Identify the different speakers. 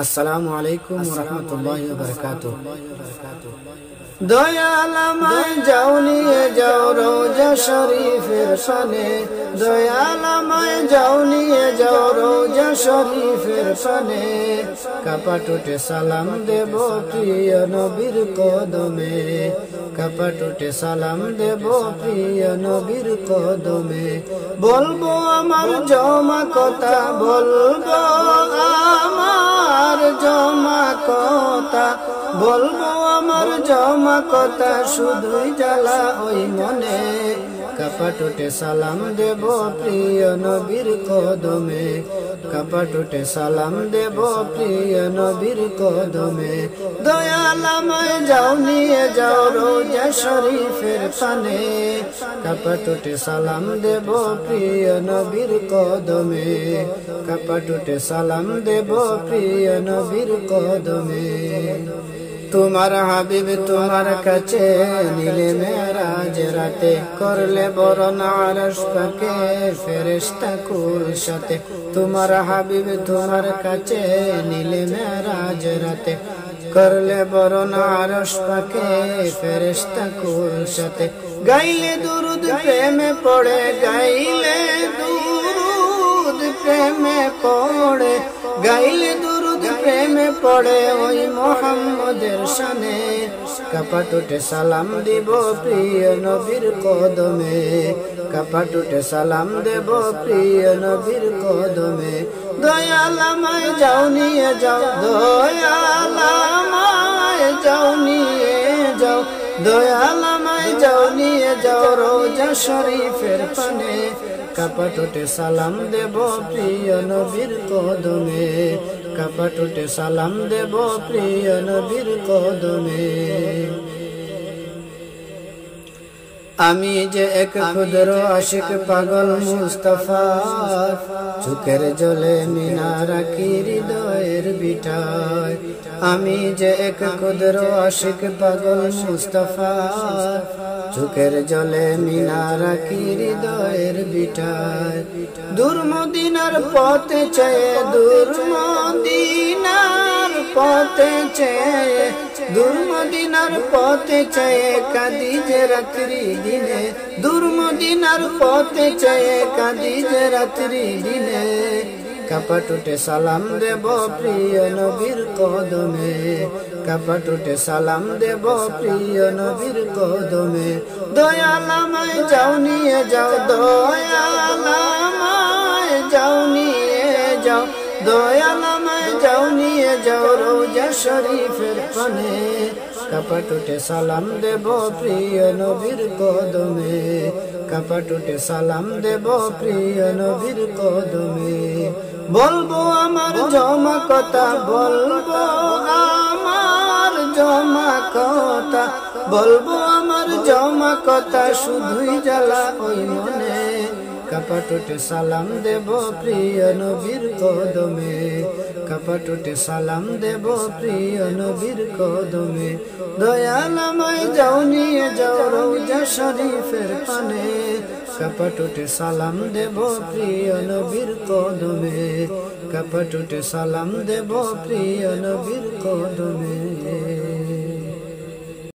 Speaker 1: আসসালামু আলাইকুম ওয়া রাহমাতুল্লাহি ওয়া বারাকাতুহু। দয়াল আমায় যাও নিয়ে যাও রওজা শরীফের পানে, দয়াল আমায় যাও নিয়ে যাও রওজা শরীফের পানে। কাপাটুটে সালাম দেব প্রিয় নবীর কদমে, কাপাটুটে সালাম দেব প্রিয় নবীর কদমে। বলবো আমার জমা কথা, বলবো আমার জমা কথা, বলবো আমার জমা কথা, শুধুই জ্বালা ওই মনে। কাপাটুটে সালাম দেব প্রিয় নবীর কদমে, কাপাটুটে সালাম দেব প্রিয় নবীর কদমে। দয়াল আমায় যাও নিয়ে যাও রওজা শরীফের পানে, কাপাটুটে সালাম দেব প্রিয় নবীর কদমে, কাপাটুটে সালাম দেব প্রিয় নবীর কদমে। তোমার হাবিব তোমার কাছে নিলে মেরাজ রাতে, করলে বরণ আরশ পাকে ফেরেশতা কুল সাথে। তোমার হাবিব তোমার কাছে নিলে মেরাজ রাতে, করলে বরণ আরশ পাকে ফেরেশতা কুল সাথে। গাইলে দুরুদ প্রেমে পড়ে, গাইলে দুরুদ প্রেমে পড়ে, গাইলে দুরুদ প্রেমে পড়ে ওই মুহাম্মদের শানে। কাপাটুটে সালাম দিব প্রিয় নবীর কদমে, কাপাটুটে সালাম দেব প্রিয় নবীর কদমে। দয়াল আমায় যাও নিয়ে যাও, দয়াল আমায় যাও নিয়ে যাও, দয়াল আমায় যাও নিয়ে যাও রওজা শরীফের পানে। কাপাটুটে সালাম দেব প্রিয় নবীর কদমে, কাপাটুটে সালাম দেব প্রিয় নবীর কদমে। আমি যে এক ক্ষুদ্র আশিক পাগল মুস্তাফা, চোখের জলে মিনা রাখি হৃদয়ের বিটায়। আমি যে এক ক্ষুদ্র আশিক পাগল মুস্তাফা, চোখের জলে মিনা রাখি হৃদয়ের বিটায়। দূর মদিনার পথে চেয়ে, দূর মদিনার পথে চেয়ে, দূর মদিনার পথে চেয়ে কাঁদি যে রাত্রি দিনে, দূর মদিনার পথে চেয়ে কাঁদি যে রাত্রি দিনে। কাপাটুটে সালাম দেব প্রিয় নবীর কদমে, কাপাটুটে সালাম দেব প্রিয় নবীর কদমে। দয়াল আমায় যাও নিয়ে যাও, দয়াল আমায় যাও নিয়ে যাও, দয়াল আমায় যাও নিয়ে যাও রওজা শরীফের পানে। কাপাটুটে সালাম দেব প্রিয় নবীর কদমে, কাপাটুটে সালাম দেব প্রিয় নবীর কদমে। বলবো আমার জমা কথা, বলবো আমার জমা কথা, বলবো আমার জমা কথা, শুধুই জ্বালা ওই মনে। কাপাটুটে সালাম দেব প্রিয় নবীর কদমে, কাপাটুটে সালাম দেব প্রিয় নবীর কদমে। দয়াল আমায় যাও নিয়ে যাও রওজা শরীফের পানে, কাপাটুটে সালাম দেব প্রিয় নবীর কদমে, কাপাটুটে সালাম দেব প্রিয় নবীর কদমে।